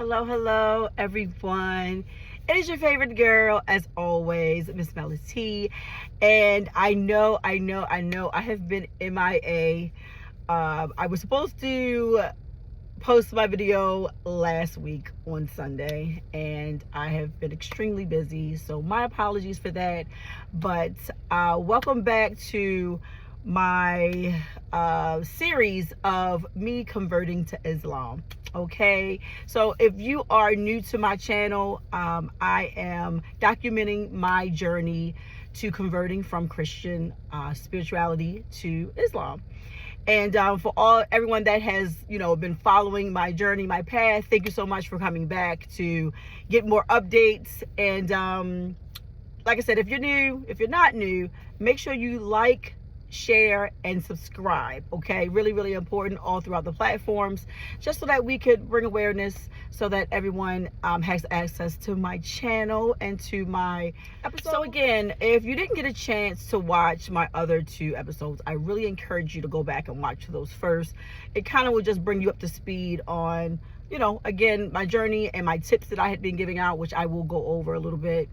Hello, everyone. It is your favorite girl, as always, Miss Mela T. And I know, I have been MIA. I was supposed to post my video last week on Sunday, and I have been extremely busy. So my apologies for that. But welcome back to my series of me converting to Islam. Okay, so if you are new to my channel, I am documenting my journey to converting from Christian spirituality to Islam. And for everyone that has been following my journey, my path, thank you so much for coming back to get more updates. And like I said, if you're new, if you're not new, make sure you like, share, and subscribe. Okay, really important all throughout the platforms, just so that we could bring awareness, so that everyone has access to my channel and to my episodes. So again, if you didn't get a chance to watch my other two episodes, I really encourage you to go back and watch those first. It kind of will just bring you up to speed on again, my journey and my tips that I had been giving out, which I will go over a little bit.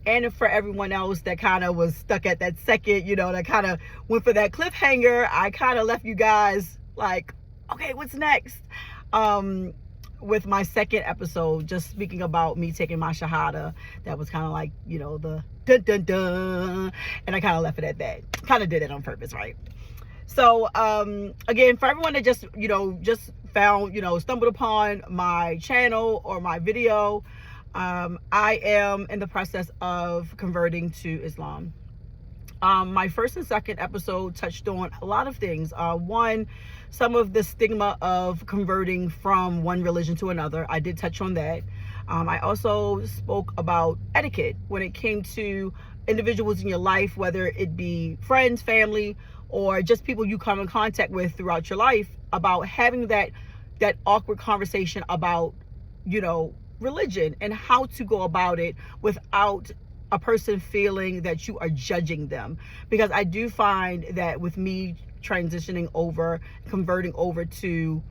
And for everyone else that kind of was stuck at that second, that kind of went for that cliffhanger, I kind of left you guys like, okay, what's next? With my second episode, just speaking about me taking my shahada, that was kind of like, the dun dun dun, and I kind of left it at that. Kind of did it on purpose, right? So again, for everyone that just found, stumbled upon my channel or my video, I am in the process of converting to Islam. My first and second episode touched on a lot of things. One, some of the stigma of converting from one religion to another. I did touch on that. I also spoke about etiquette when it came to individuals in your life, whether it be friends, family, or just people you come in contact with throughout your life, about having that awkward conversation about, religion, and how to go about it without a person feeling that you are judging them. Because I do find that with me transitioning over, converting over to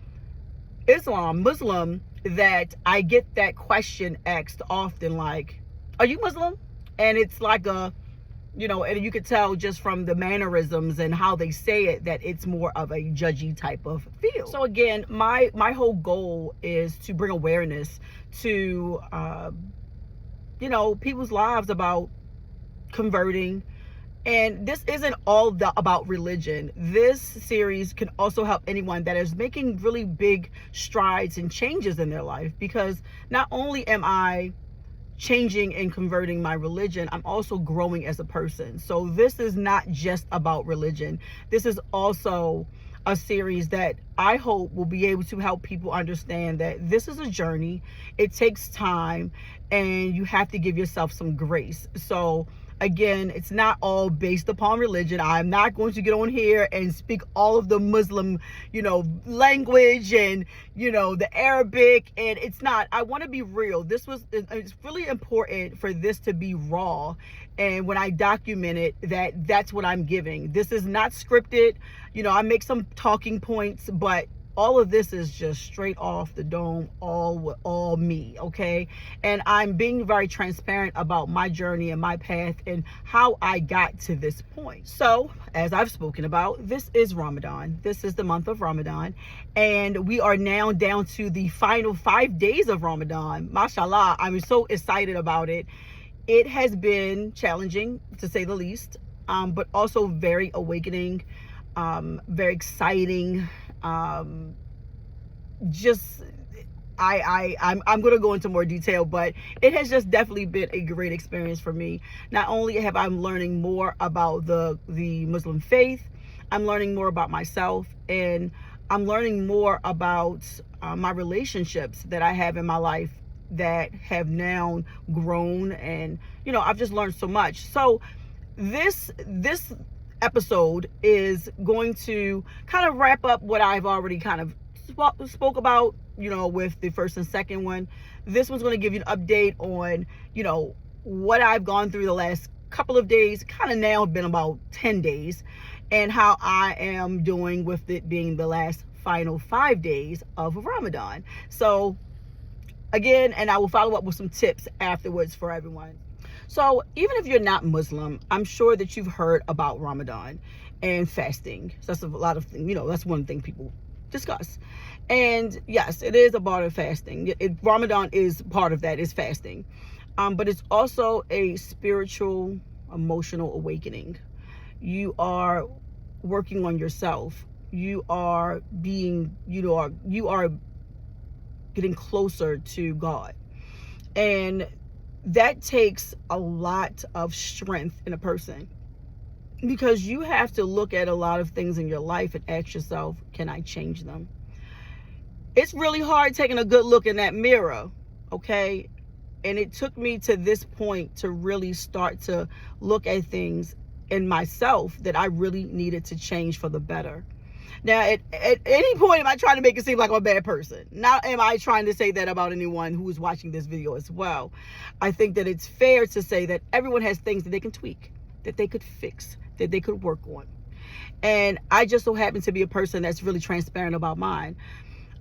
Muslim, that I get that question asked often, like, are you Muslim? And it's like and you could tell just from the mannerisms and how they say it that it's more of a judgy type of feel. So again, my whole goal is to bring awareness to people's lives about converting. And this isn't all about religion. This series can also help anyone that is making really big strides and changes in their life, because not only am I changing and converting my religion, I'm also growing as a person. So this is not just about religion. This is also a series that I hope will be able to help people understand that this is a journey. It takes time, and you have to give yourself some grace. So again, it's not all based upon religion. I'm not going to get on here and speak all of the Muslim, language and, the Arabic. And it's not. I want to be real. It's really important for this to be raw. And when I document it, that's what I'm giving. This is not scripted. I make some talking points, but all of this is just straight off the dome, all me, okay? And I'm being very transparent about my journey and my path and how I got to this point. So, as I've spoken about, this is Ramadan. This is the month of Ramadan. And we are now down to the final 5 days of Ramadan. Mashallah, I'm so excited about it. It has been challenging, to say the least, but also very awakening, very exciting. I'm going to go into more detail, but it has just definitely been a great experience for me. Not only have I learning more about the Muslim faith, I'm learning more about myself, and I'm learning more about my relationships that I have in my life that have now grown, and I've just learned so much. So this episode is going to kind of wrap up what I've already kind of spoke about, with the first and second one. This one's going to give you an update on, what I've gone through the last couple of days, kind of now been about 10 days, and how I am doing with it being the last final 5 days of Ramadan. So again, and I will follow up with some tips afterwards for everyone. So even if you're not Muslim, I'm sure that you've heard about Ramadan and fasting. So that's a lot of things, that's one thing people discuss. And yes, it is a part of fasting. Ramadan is part of that, is fasting. But it's also a spiritual, emotional awakening. You are working on yourself. You are getting closer to God. And that takes a lot of strength in a person, because you have to look at a lot of things in your life and ask yourself, can I change them? It's really hard taking a good look in that mirror, okay? And it took me to this point to really start to look at things in myself that I really needed to change for the better. Now, at any point, am I trying to make it seem like I'm a bad person? Now, am I trying to say that about anyone who is watching this video as well? I think that it's fair to say that everyone has things that they can tweak, that they could fix, that they could work on. And I just so happen to be a person that's really transparent about mine.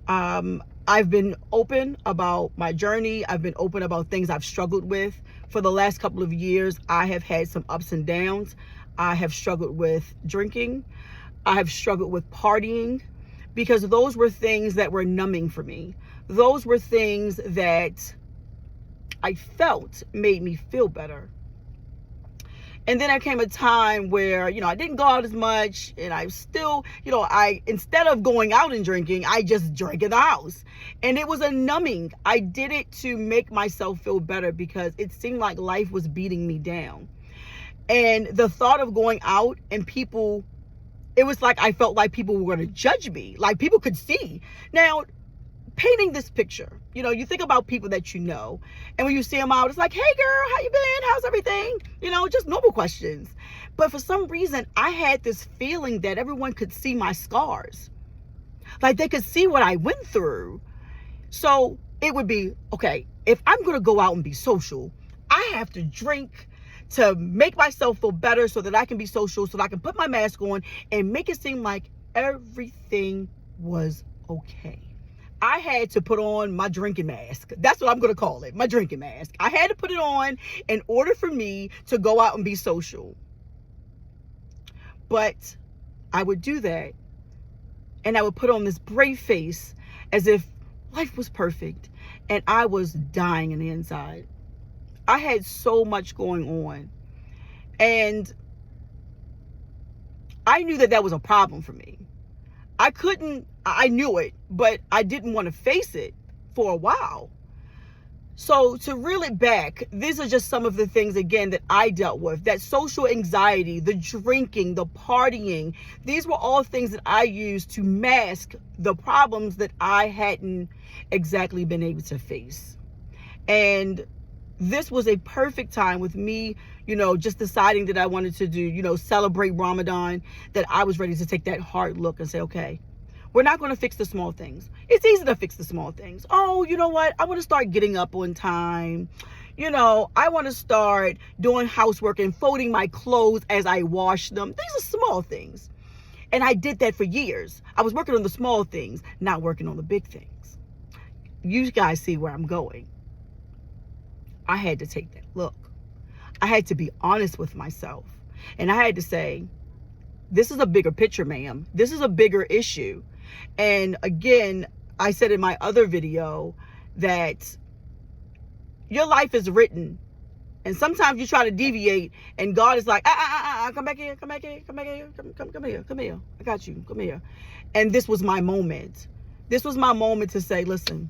I've been open about my journey. I've been open about things I've struggled with. For the last couple of years, I have had some ups and downs. I have struggled with drinking. I have struggled with partying, because those were things that were numbing for me. Those were things that I felt made me feel better. And then there came a time where, I didn't go out as much, and I still, instead of going out and drinking, I just drank in the house. And it was a numbing. I did it to make myself feel better, because it seemed like life was beating me down. And the thought of going out and it was like I felt like people were going to judge me, like people could see. Now, painting this picture, you think about people that you know, and when you see them out, it's like, hey girl, how you been? How's everything? Just normal questions. But for some reason, I had this feeling that everyone could see my scars. Like they could see what I went through. So it would be, okay, if I'm going to go out and be social, I have to drink to make myself feel better, so that I can be social, so that I can put my mask on and make it seem like everything was okay. I had to put on my drinking mask. That's what I'm going to call it, my drinking mask. I had to put it on in order for me to go out and be social. But I would do that, and I would put on this brave face as if life was perfect, and I was dying in the inside. I had so much going on, and I knew that was a problem for me. I knew it, but I didn't want to face it for a while. So to reel it back, these are just some of the things, again, that I dealt with. That social anxiety, the drinking, the partying, these were all things that I used to mask the problems that I hadn't exactly been able to face. And this was a perfect time with me, just deciding that I wanted to do, celebrate Ramadan, that I was ready to take that hard look and say, okay, we're not going to fix the small things. It's easy to fix the small things. Oh, you know what? I want to start getting up on time. I want to start doing housework and folding my clothes as I wash them. These are small things. And I did that for years. I was working on the small things, not working on the big things. You guys see where I'm going. I had to take that look. I had to be honest with myself. And I had to say, this is a bigger picture, ma'am. This is a bigger issue. And again, I said in my other video that your life is written. And sometimes you try to deviate, and God is like, come back here, come back here, come back here, come here. I got you, come here. And this was my moment. This was my moment to say, listen,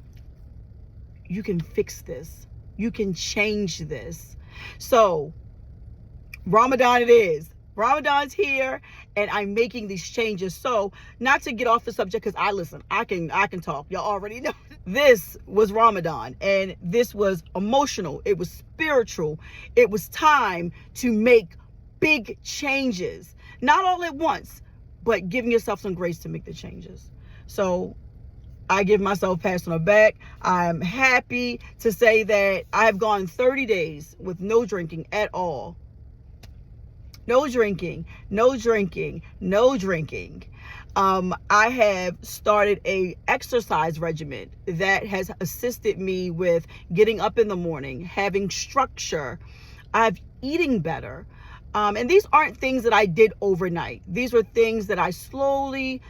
you can fix this. You can change this. So Ramadan it is. Ramadan's here, and I'm making these changes. So not to get off the subject, because I can talk. Y'all already know. This was Ramadan, and this was emotional. It was spiritual. It was time to make big changes. Not all at once, but giving yourself some grace to make the changes. So I give myself a pat on the back. I'm happy to say that I have gone 30 days with no drinking at all. No drinking, no drinking, no drinking. I have started a exercise regimen that has assisted me with getting up in the morning, having structure. I've eating better. And these aren't things that I did overnight. These were things that I slowly,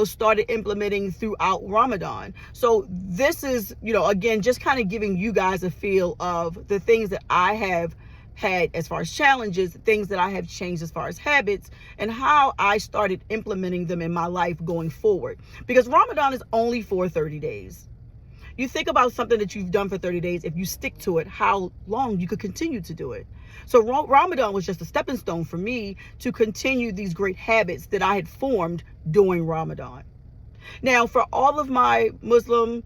started implementing throughout Ramadan. So this is, again, just kind of giving you guys a feel of the things that I have had as far as challenges, things that I have changed as far as habits, and how I started implementing them in my life going forward. Because Ramadan is only for 30 days. You think about something that you've done for 30 days, if you stick to it, how long you could continue to do it. So Ramadan was just a stepping stone for me to continue these great habits that I had formed during Ramadan. Now, for all of my Muslim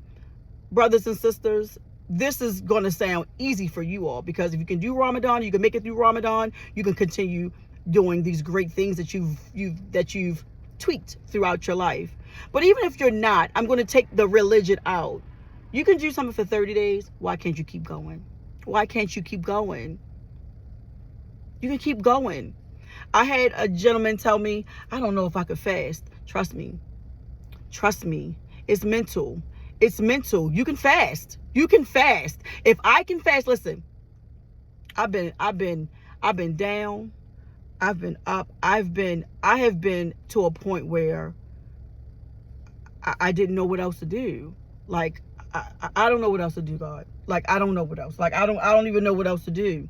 brothers and sisters, this is going to sound easy for you all, because if you can do Ramadan, you can make it through Ramadan, you can continue doing these great things that you've tweaked throughout your life. But even if you're not, I'm going to take the religion out. You can do something for 30 days. Why can't you keep going? Why can't you keep going? You can keep going. I had a gentleman tell me, I don't know if I could fast. Trust me. Trust me. It's mental. It's mental. You can fast. You can fast. If I can fast, listen. I've been down. I've been up. I have been to a point where I didn't know what else to do. Like, I don't know what else to do, God. Like, I don't know what else. Like, I don't even know what else to do.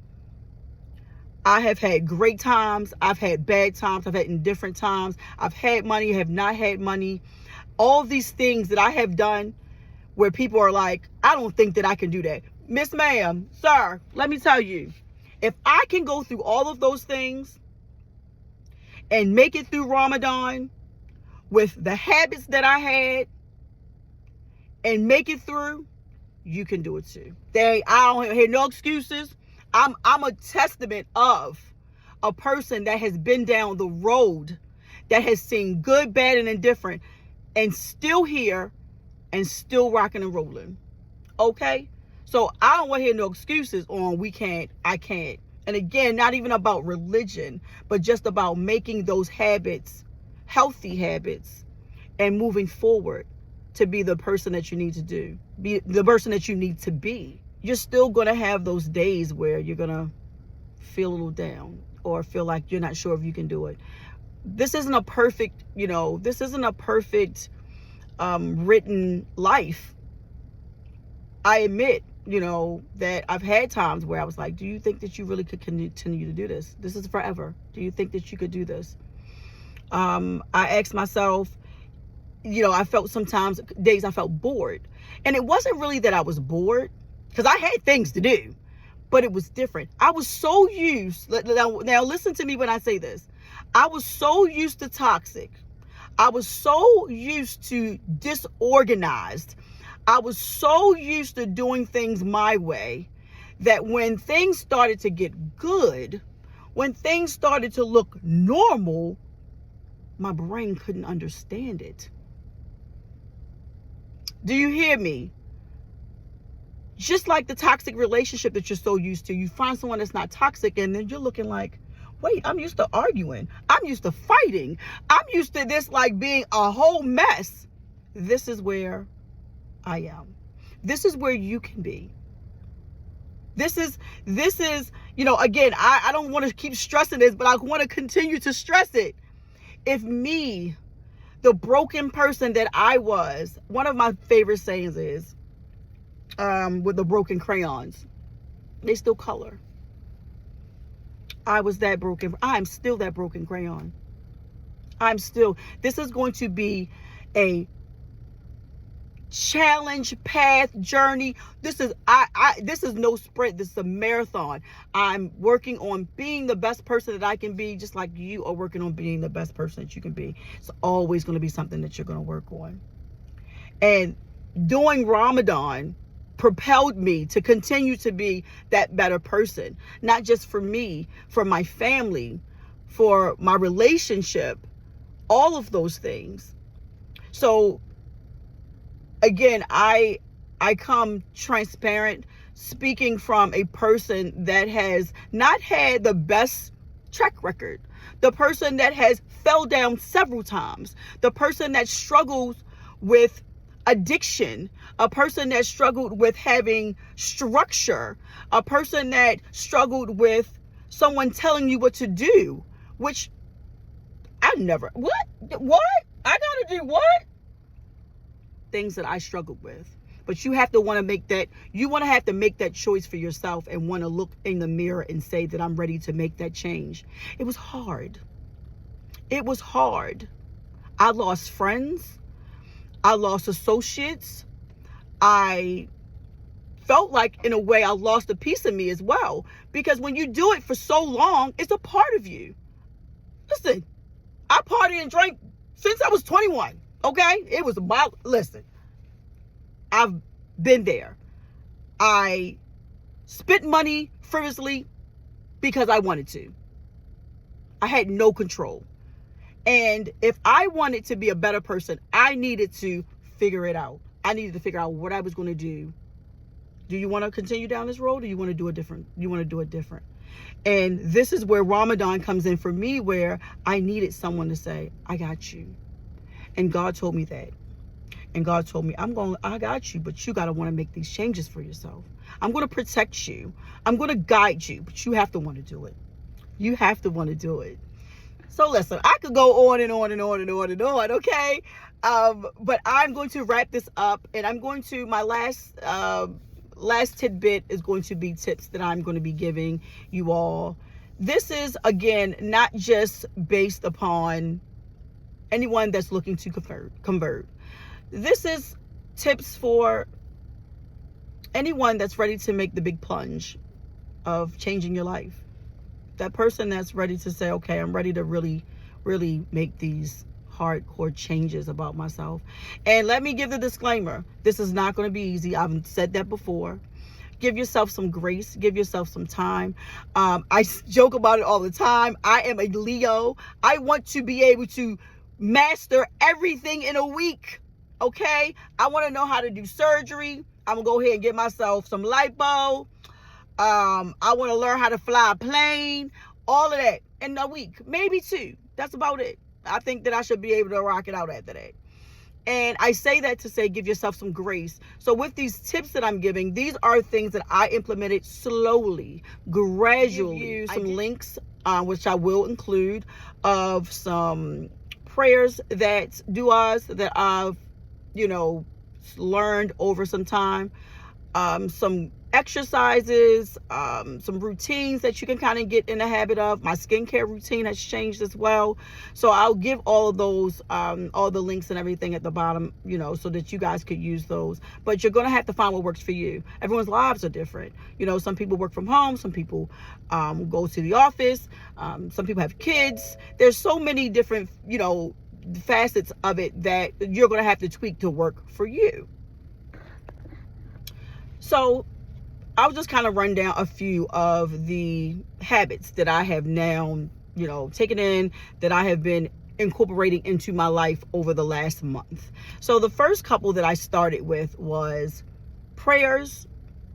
I have had great times. I've had bad times. I've had indifferent times. I've had money, have not had money. All these things that I have done where people are like, I don't think that I can do that. Miss Ma'am, sir, let me tell you, if I can go through all of those things and make it through Ramadan with the habits that I had and make it through, you can do it too. I don't hear no excuses. I'm a testament of a person that has been down the road, that has seen good, bad, and indifferent, and still here and still rocking and rolling. Okay? So I don't want to hear no excuses on we can't, I can't. And again, not even about religion, but just about making those habits, healthy habits, and moving forward to be the person that you need to do, be the person that you need to be. You're still going to have those days where you're going to feel a little down or feel like you're not sure if you can do it. This isn't a perfect, written life. I admit, that I've had times where I was like, do you think that you really could continue to do this? This is forever. Do you think that you could do this? I asked myself, I felt sometimes days I felt bored. And it wasn't really that I was bored, because I had things to do, but it was different. I was so used, now listen to me when I say this. I was so used to toxic. I was so used to disorganized. I was so used to doing things my way that when things started to get good, when things started to look normal, my brain couldn't understand it. Do you hear me? Just like the toxic relationship that you're so used to, you find someone that's not toxic, and then you're looking like, wait, I'm used to arguing. I'm used to fighting. I'm used to this like being a whole mess. This is where I am. This is where you can be. This is, again, I don't want to keep stressing this, but I want to continue to stress it. If me, the broken person that I was, one of my favorite sayings is, with the broken crayons, they still color. I was that broken. I'm still that broken crayon. This is going to be a challenge, path, journey. This is no sprint. This is a marathon. I'm working on being the best person that I can be, just like you are working on being the best person that you can be. It's always going to be something that you're going to work on. And doing Ramadan propelled me to continue to be that better person, not just for me, for my family, for my relationship, all of those things. So again, I come transparent, speaking from a person that has not had the best track record. the person that has fell down several times, the person that struggles with addiction, a person that struggled with having structure, a person that struggled with someone telling you what to do, which I never, what? I gotta do what? Things that I struggled with. But you have to want to make that, you want to have to make that choice for yourself and want to look in the mirror and say that I'm ready to make that change. It was hard. It was hard. I lost friends. I lost associates. I felt like, in a way, I lost a piece of me as well. Because when you do it for so long, it's a part of you. Listen, I partied and drank since I was 21. Okay? It was about, listen, I've been there. I spent money frivolously because I wanted to. I had no control. And if I wanted to be a better person, I needed to figure it out. I needed to figure out what I was going to do. Do you want to continue down this road, or you want to do it different? You want to do it different. And this is where Ramadan comes in for me, where I needed someone to say, I got you. And God told me that. And God told me, I got you, but you got to want to make these changes for yourself. I'm going to protect you. I'm going to guide you, but you have to want to do it. You have to want to do it. So listen, I could go on and on and on and on and on, okay? But I'm going to wrap this up, and I'm going to, my last tidbit is going to be tips that I'm going to be giving you all. This is, again, not just based upon anyone that's looking to convert. This is tips for anyone that's ready to make the big plunge of changing your life. That person that's ready to say, okay, I'm ready to really, really make these hardcore changes about myself. And let me give the disclaimer. This is not going to be easy. I've said that before. Give yourself some grace. Give yourself some time. I joke about it all the time. I am a Leo. I want to be able to master everything in a week. Okay? I want to know how to do surgery. I'm going to go ahead and get myself some lipo. I want to learn how to fly a plane. All of that in a week. Maybe 2. That's about it. I think that I should be able to rock it out after that. And I say that to say, give yourself some grace. So with these tips that I'm giving, these are things that I implemented slowly, gradually. Give you some links, which I will include, of some prayers that I've, learned over some time. Some exercises, some routines that you can kind of get in the habit of. My skincare routine has changed as well. So I'll give all of those, all the links and everything at the bottom, so that you guys could use those. But you're going to have to find what works for you. Everyone's lives are different. Some people work from home. Some people go to the office. Some people have kids. There's so many different, facets of it that you're going to have to tweak to work for you. So I'll just kind of run down a few of the habits that I have now, taken in, that I have been incorporating into my life over the last month. So the first couple that I started with was prayers,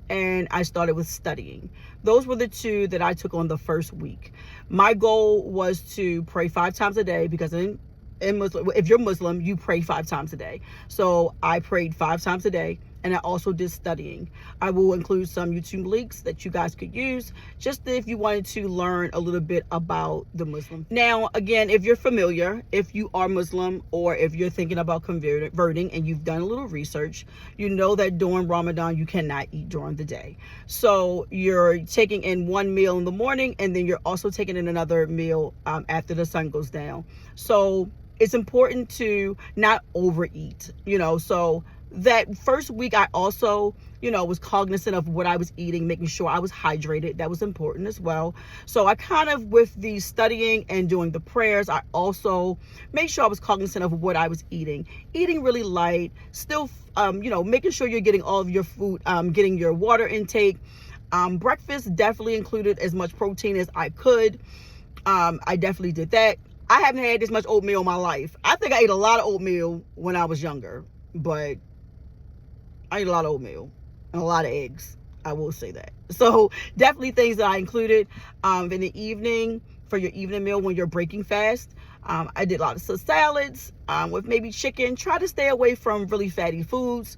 and I started with studying. Those were the 2 that I took on the first week. My goal was to pray 5 times a day, because if you're Muslim, you pray 5 times a day. So I prayed 5 times a day. And I also did studying. I will include some YouTube links that you guys could use, just if you wanted to learn a little bit about the Muslim. Now, again, if you're familiar, if you are Muslim, or if you're thinking about converting and you've done a little research, you know that during Ramadan, you cannot eat during the day. So you're taking in one meal in the morning, and then you're also taking in another meal after the sun goes down. So it's important to not overeat, so that first week I also, was cognizant of what I was eating, making sure I was hydrated. That was important as well. So I kind of, with the studying and doing the prayers, I also made sure I was cognizant of what I was eating really light, still, making sure you're getting all of your food, getting your water intake. Breakfast definitely included as much protein as I could. I definitely did that. I haven't had this much oatmeal in my life. I think I ate a lot of oatmeal when I was younger, but I ate a lot of oatmeal and a lot of eggs. I will say that. So definitely things that I included. In the evening, for your evening meal when you're breaking fast. I did lots of salads with maybe chicken. Try to stay away from really fatty foods.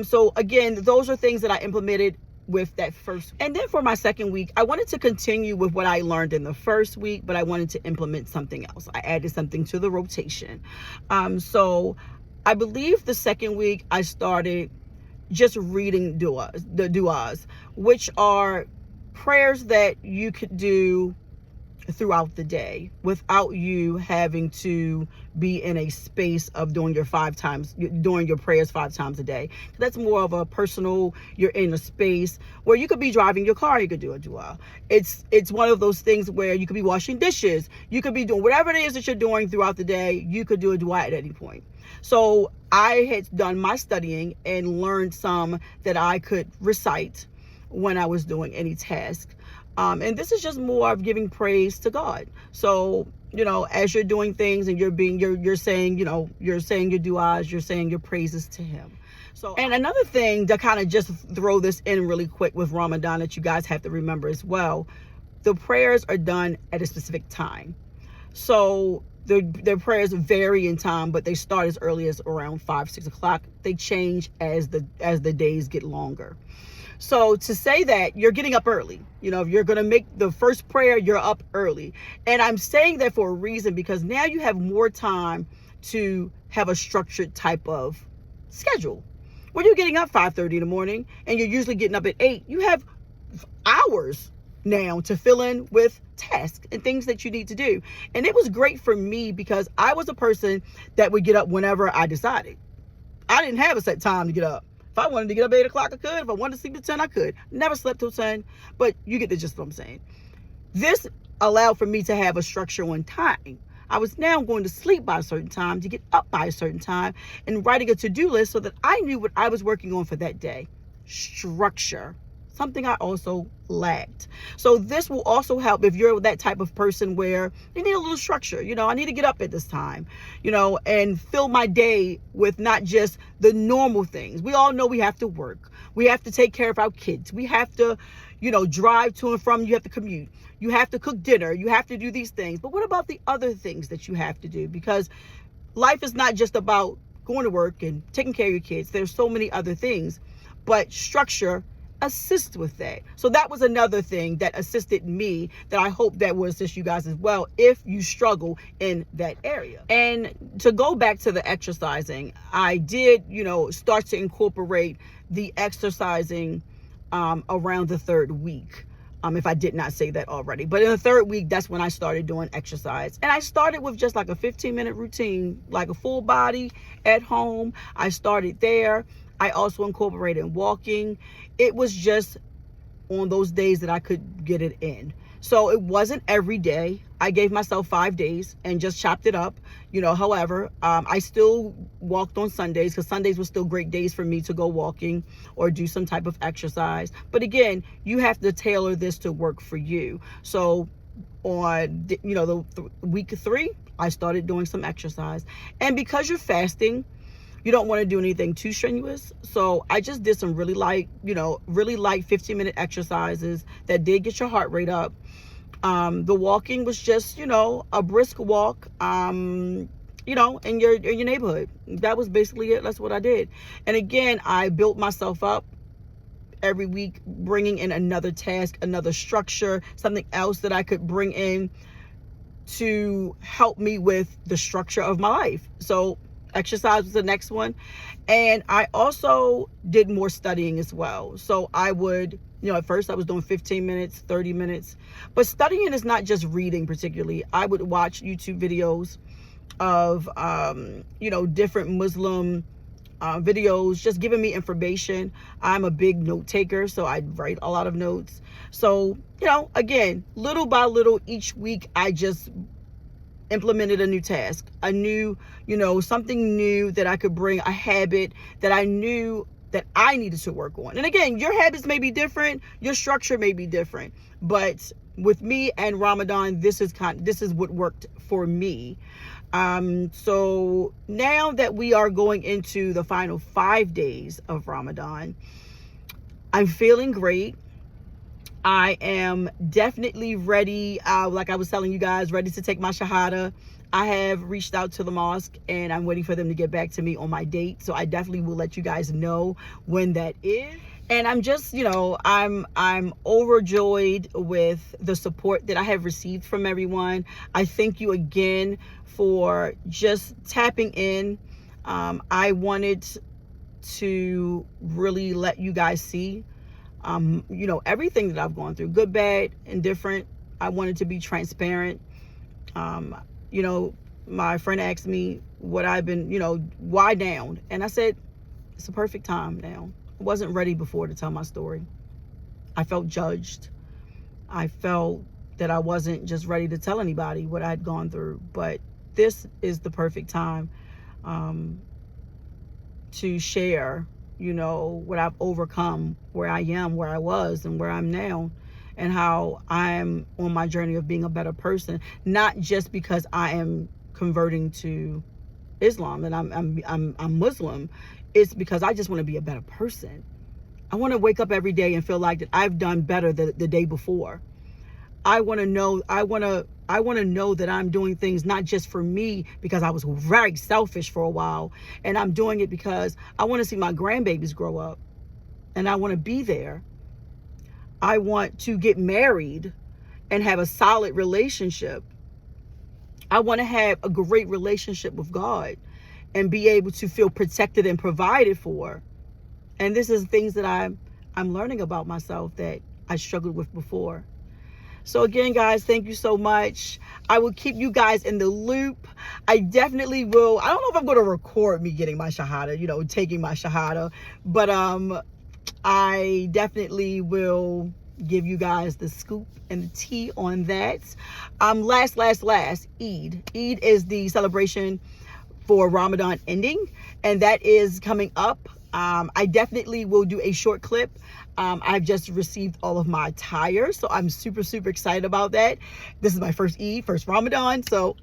So again, those are things that I implemented with that first. And then for my second week, I wanted to continue with what I learned in the first week, but I wanted to implement something else. I added something to the rotation. So I believe the second week I started just reading the du'as, which are prayers that you could do throughout the day without you having to be in a space of doing your prayers 5 times a day. That's more of a personal, you're in a space where you could be driving your car, you could do a dua. It's one of those things where you could be washing dishes, you could be doing whatever it is that you're doing throughout the day, you could do a dua at any point. So I had done my studying and learned some that I could recite when I was doing any task. And this is just more of giving praise to God. So, as you're doing things and you're saying, you're saying your du'as, you're saying your praises to him. So, and another thing to kind of just throw this in really quick with Ramadan that you guys have to remember as well, the prayers are done at a specific time. So their prayers vary in time, but they start as early as around 5-6 o'clock. They change as the days get longer. So to say that you're getting up early, if you're going to make the first prayer, you're up early. And I'm saying that for a reason, because now you have more time to have a structured type of schedule. When you're getting up 5:30 in the morning and you're usually getting up at 8, you have hours now to fill in with tasks and things that you need to do. And it was great for me because I was a person that would get up whenever I decided. I didn't have a set time to get up. If I wanted to get up at 8 o'clock, I could. If I wanted to sleep at 10, I could. Never slept till 10, but you get the gist of what I'm saying. This allowed for me to have a structure on time. I was now going to sleep by a certain time, to get up by a certain time, and writing a to-do list so that I knew what I was working on for that day. Structure. Something I also lacked. So this will also help if you're that type of person where you need a little structure. I need to get up at this time, and fill my day with not just the normal things. We all know we have to work. We have to take care of our kids. We have to, drive to and from. You have to commute. You have to cook dinner. You have to do these things. But what about the other things that you have to do? Because life is not just about going to work and taking care of your kids. There's so many other things, but structure assist with that. So that was another thing that assisted me that I hope that will assist you guys as well if you struggle in that area. And to go back to the exercising, I did, start to incorporate the exercising around the third week. If I did not say that already. But in the third week, that's when I started doing exercise. And I started with just like a 15-minute routine, like a full body at home. I started there. I also incorporated walking. It was just on those days that I could get it in. So it wasn't every day. I gave myself 5 days and just chopped it up. However, I still walked on Sundays because Sundays were still great days for me to go walking or do some type of exercise. But again, you have to tailor this to work for you. So on, the week 3, I started doing some exercise. And because you're fasting, you don't want to do anything too strenuous. So I just did some really light 15-minute exercises that did get your heart rate up. The walking was just, a brisk walk, in your neighborhood. That was basically it. That's what I did. And again, I built myself up every week, bringing in another task, another structure, something else that I could bring in to help me with the structure of my life. So exercise was the next one. And I also did more studying as well. So I would, at first I was doing 15 minutes, 30 minutes. But studying is not just reading particularly. I would watch YouTube videos of, different Muslim videos, just giving me information. I'm a big note taker, so I write a lot of notes. So, again, little by little each week, I just implemented a new task, a new, something new that I could bring, a habit that I knew that I needed to work on. And again, your habits may be different, your structure may be different, but with me and Ramadan, this is what worked for me. So now that we are going into the final 5 days of Ramadan, I'm feeling great. I am definitely ready, like I was telling you guys, ready to take my Shahada. I have reached out to the mosque and I'm waiting for them to get back to me on my date. So I definitely will let you guys know when that is. And I'm just, I'm overjoyed with the support that I have received from everyone. I thank you again for just tapping in. I wanted to really let you guys see, everything that I've gone through, good, bad, indifferent. I wanted to be transparent. My friend asked me what I've been, why down? And I said, it's a perfect time now. I wasn't ready before to tell my story. I felt judged. I felt that I wasn't just ready to tell anybody what I'd gone through. But this is the perfect time to share, what I've overcome, where I am, where I was, and where I'm now, and how I'm on my journey of being a better person. Not just because I am converting to Islam and I'm Muslim. It's because I just want to be a better person. I want to wake up every day and feel like that I've done better the day before. I want to know that I'm doing things not just for me, because I was very selfish for a while, and I'm doing it because I want to see my grandbabies grow up and I want to be there. I want to get married and have a solid relationship. I want to have a great relationship with God and be able to feel protected and provided for. And this is things that I'm learning about myself that I struggled with before. So again, guys, thank you so much. I will keep you guys in the loop. I definitely will. I don't know if I'm going to record me getting my Shahada, taking my Shahada, but I definitely will give you guys the scoop and the tea on that. Last, Eid. Eid is the celebration for Ramadan ending, and that is coming up. I definitely will do a short clip. I've just received all of my attire, so I'm super, super excited about that. This is my first Eid, first Ramadan, so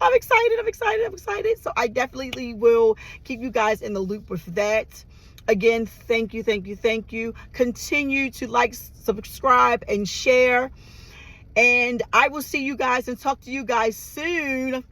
I'm excited. So I definitely will keep you guys in the loop with that. Again, thank you. Continue to like, subscribe, and share. And I will see you guys and talk to you guys soon.